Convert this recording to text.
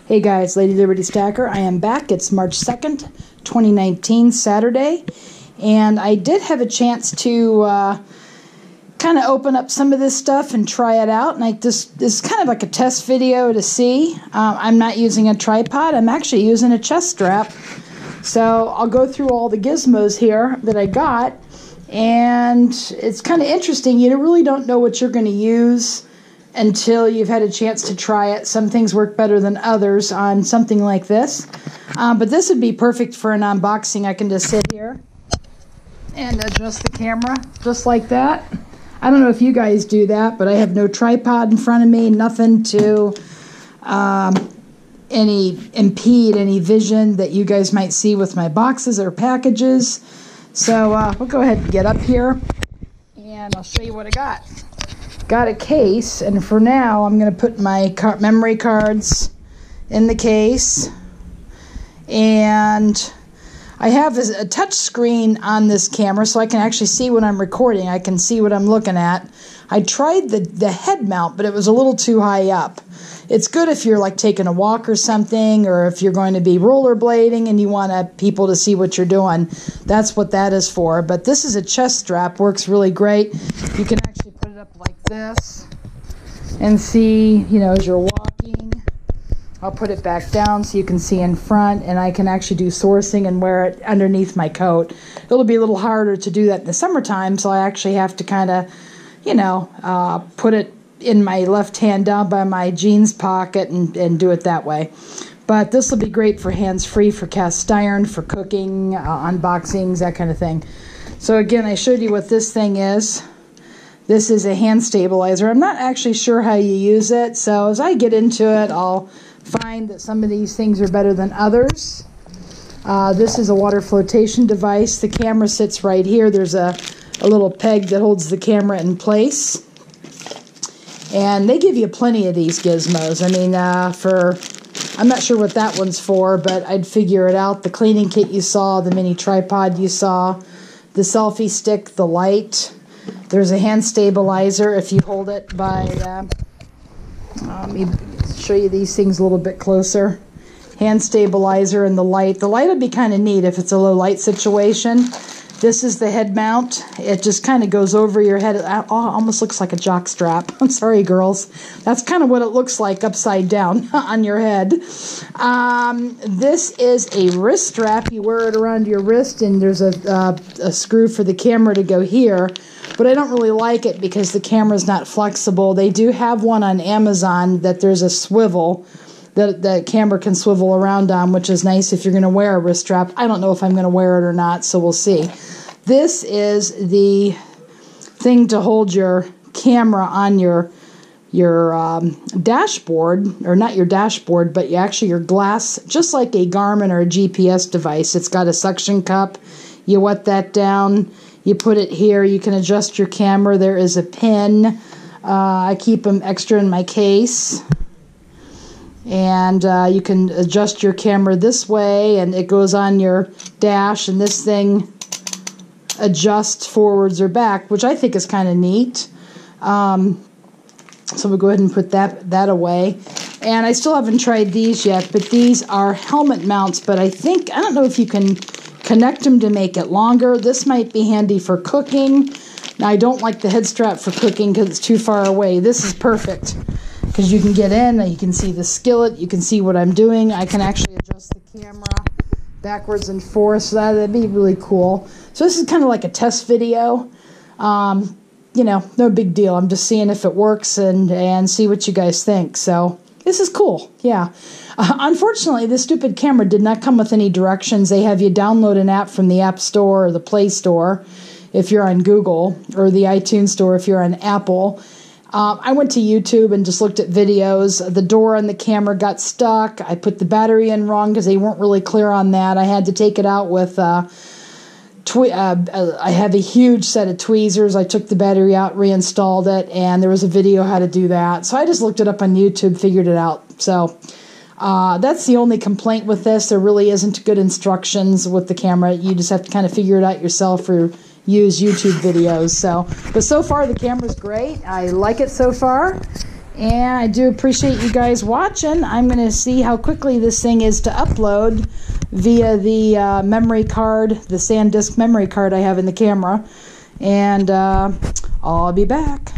Hey guys, Lady Liberty Stacker. I am back. It's March 2nd, 2019, Saturday. And I did have a chance to kind of open up some of this stuff and try it out. And this is kind of like a test video to see. I'm not using a tripod. I'm actually using a chest strap. So I'll go through all the gizmos here that I got. And it's kind of interesting. You really don't know what you're going to use until you've had a chance to try it. Some things work better than others on something like this. But this would be perfect for an unboxing. I can just sit here and adjust the camera just like that. I don't know if you guys do that, but I have no tripod in front of me, nothing to impede any vision that you guys might see with my boxes or packages. So we'll go ahead and get up here and I'll show you what I got. Got a case, and for now I'm going to put my memory cards in the case. And I have a touch screen on this camera so I can actually see when I'm recording. I can see what I'm looking at. I tried the head mount, but it was a little too high up. It's good if you're like taking a walk or something, or if you're going to be rollerblading and you want people to see what you're doing. That's what that is for. But this is a chest strap, works really great. You can actually put it up like this and see, you know, as you're walking. I'll put it back down so you can see in front, and I can actually do sourcing and wear it underneath my coat. It'll be a little harder to do that in the summertime, so I actually have to kind of, you know, put it in my left hand down by my jeans pocket and do it that way. But this will be great for hands-free, for cast iron, for cooking, unboxings, that kind of thing. So again, I showed you what this thing is. This is a hand stabilizer. I'm not actually sure how you use it, so as I get into it, I'll find that some of these things are better than others. This is a water flotation device. The camera sits right here. There's a little peg that holds the camera in place. And they give you plenty of these gizmos. I mean, I'm not sure what that one's for, but I'd figure it out. The cleaning kit you saw, the mini tripod you saw, the selfie stick, the light. There's a hand stabilizer if you hold it by, let me show you these things a little bit closer. Hand stabilizer and the light. The light would be kind of neat if it's a low light situation. This is the head mount. It just kind of goes over your head. It almost looks like a jock strap. I'm sorry, girls. That's kind of what it looks like upside down on your head. This is a wrist strap. You wear it around your wrist, and there's a screw for the camera to go here. But I don't really like it because the camera's not flexible. They do have one on Amazon that there's a swivel that the camera can swivel around on, which is nice if you're going to wear a wrist strap. I don't know if I'm going to wear it or not, so we'll see. This is the thing to hold your camera on your dashboard, or not your dashboard, but actually your glass, just like a Garmin or a GPS device. It's got a suction cup. You wet that down. You put it here. You can adjust your camera. There is a pin. I keep them extra in my case. And you can adjust your camera this way, and it goes on your dash, and this thing adjusts forwards or back, which I think is kind of neat. So we'll go ahead and put that away. And I still haven't tried these yet, but these are helmet mounts, but I don't know if you can connect them to make it longer. This might be handy for cooking. Now, I don't like the head strap for cooking because it's too far away. This is perfect because you can get in, and you can see the skillet, you can see what I'm doing. I can actually adjust the camera backwards and forth, so that'd be really cool. So this is kind of like a test video. You know, no big deal. I'm just seeing if it works and see what you guys think. So this is cool, yeah. Unfortunately, this stupid camera did not come with any directions. They have you download an app from the App Store or the Play Store if you're on Google, or the iTunes Store if you're on Apple. I went to YouTube and just looked at videos. The door on the camera got stuck. I put the battery in wrong because they weren't really clear on that. I had to take it out with, I have a huge set of tweezers. I took the battery out, reinstalled it, and there was a video how to do that. So I just looked it up on YouTube, figured it out. So that's the only complaint with this. There really isn't good instructions with the camera. You just have to kind of figure it out yourself, or use YouTube videos. But so far the camera's great. I like it so far. And I do appreciate you guys watching. I'm going to see how quickly this thing is to upload via the memory card, the SanDisk memory card I have in the camera. And I'll be back.